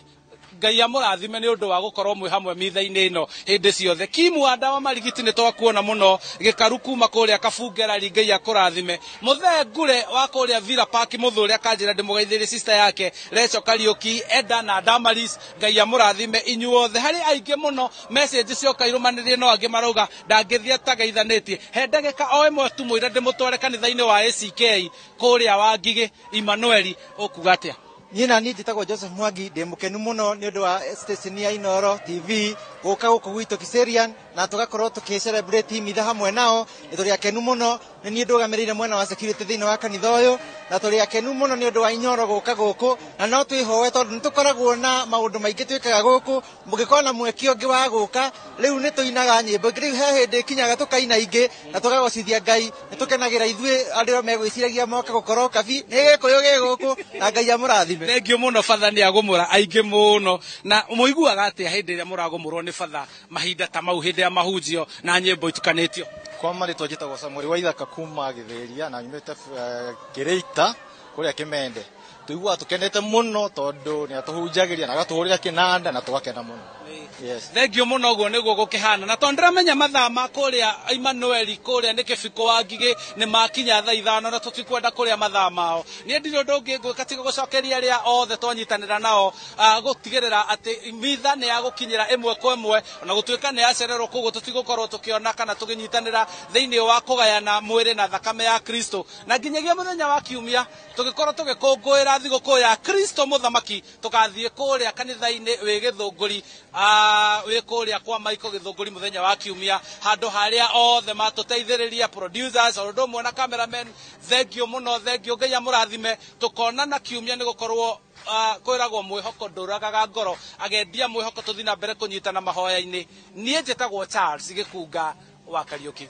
Ngai amũrathime nĩ ũndũ wa gũkorwo mwĩ hamwe mitha-inĩ ĩno hĩndĩ ciothe Kimu wa Ndawa Marigiti nĩ twakuona mũno Gĩkaru kuma kũrĩa Kabungerari Ngai akũrathime Mũthee Ngure wa kũrĩa Villa Park mũthũrĩ akanjĩra ndĩmũgeithĩrie sister yake Recho Kariuki Eda na Damaris Ngai amũrathime inyuothe harĩ aingĩ mũno message cioka irũmanĩrĩrie no angĩ marauga ndangĩthia tageithanĩtie he ndagĩka o ĩmwe tu mwĩre ndĩmũtware kanitha-inĩ wa ACK kũrĩa wa Ngigĩ Emmanuel ũkuga atĩa Nyina ni njĩtagwo Joseph Mwangi ndĩ mũkenu mũno nĩ ũndũ wa station ya Inooro TV gũka gũkũ gwitũ Kiserian na tũgakorwo tũkĩ-celebrate mitha hamwe nao nĩ tũrĩ akenu mũno nĩ niĩ ndũgamĩrĩire mwena wa security thĩinĩ wa kanitha ũyũ na tũrĩ akenu mũno nĩ ũndũ wa Inooro gũka gũkũ na no twĩhoe tondũ nĩ tũkoragwo na maũndũ maingĩ twĩkaga gũkũ mũngĩkorwo na mweke ũngĩ wa gũka rĩu nĩ tũinaga nyĩmbo rĩu he hĩndĩ kinyaga tũkaina ingĩ na tũgagocithia Ngai nĩ tũkenagĩra ithuĩ andũ megwĩciragia moka gũkorwo kabi nĩ Gĩkũyũ gĩ gũkũ na Ngai amũrathime thengio mũno batha nĩ agũmũra aingĩ mũno na mũiguaga atĩa hĩndĩ ĩrĩa mũragũmũrwo nĩ batha mahinda ta mau hĩndĩ ya mahunjio na nyĩmbo itukanĩtio kwa marĩtwa njĩtagwo Samuel Waithaka kuma Gĩthĩria na nyumĩte Kĩrĩita kũrĩa Kĩmende tũiguaga tũkenete mũno tondũ nĩ atũhunjagĩria na agatũhũrĩra kĩnanda na tũgakena mũno thengio mũno ũguo nĩguo gũkĩhana na tondũ ndĩramenya mathaa ma kũrĩa Emmanuel kũrĩa nĩ Kĩbiko wa Ngigĩ nĩ makinya thaa 5 na tũtikwenda kũrĩa mathaa mao niĩ ndirĩ ũndũ ũngĩ ngwĩka tiga gũcokeria arĩa othe twanyitanĩra nao gũtigĩrĩra atĩ mitha nĩ yagũkinyĩra ĩmwe kwa ĩmwe ona gũtuĩka nĩ yacererwo koguo tũtigũkorwo tũkĩona kana tũkĩnyitanĩra thĩinĩ wa kũgayana mwĩrĩ na thakame ya Kristo na nginyagia mũthenya wa Kiumia tũgĩkorwo tũgĩkũngũĩra thigũkũ ya Kristo mũthamaki tũgathiĩ kũrĩa kanitha-inĩ wĩ Gĩthũngũri wĩ kũrĩa kwa Michael Gĩthũngũri mũthenya wa Kiumia handũ harĩa othe matũteithĩrĩria producers o ũndũ ũmwe na cameramen thengio mũno thengio Ngai amũrathime tũkonana Kiumia nĩ gũkorwo kwĩragwo mwĩhoko ndũragaga ngoro agendia mwĩhoko tũthiĩ na mbere kũnyitana mahoya-inĩ niĩ njĩtagwo Charles Gĩkunga wa Kariuki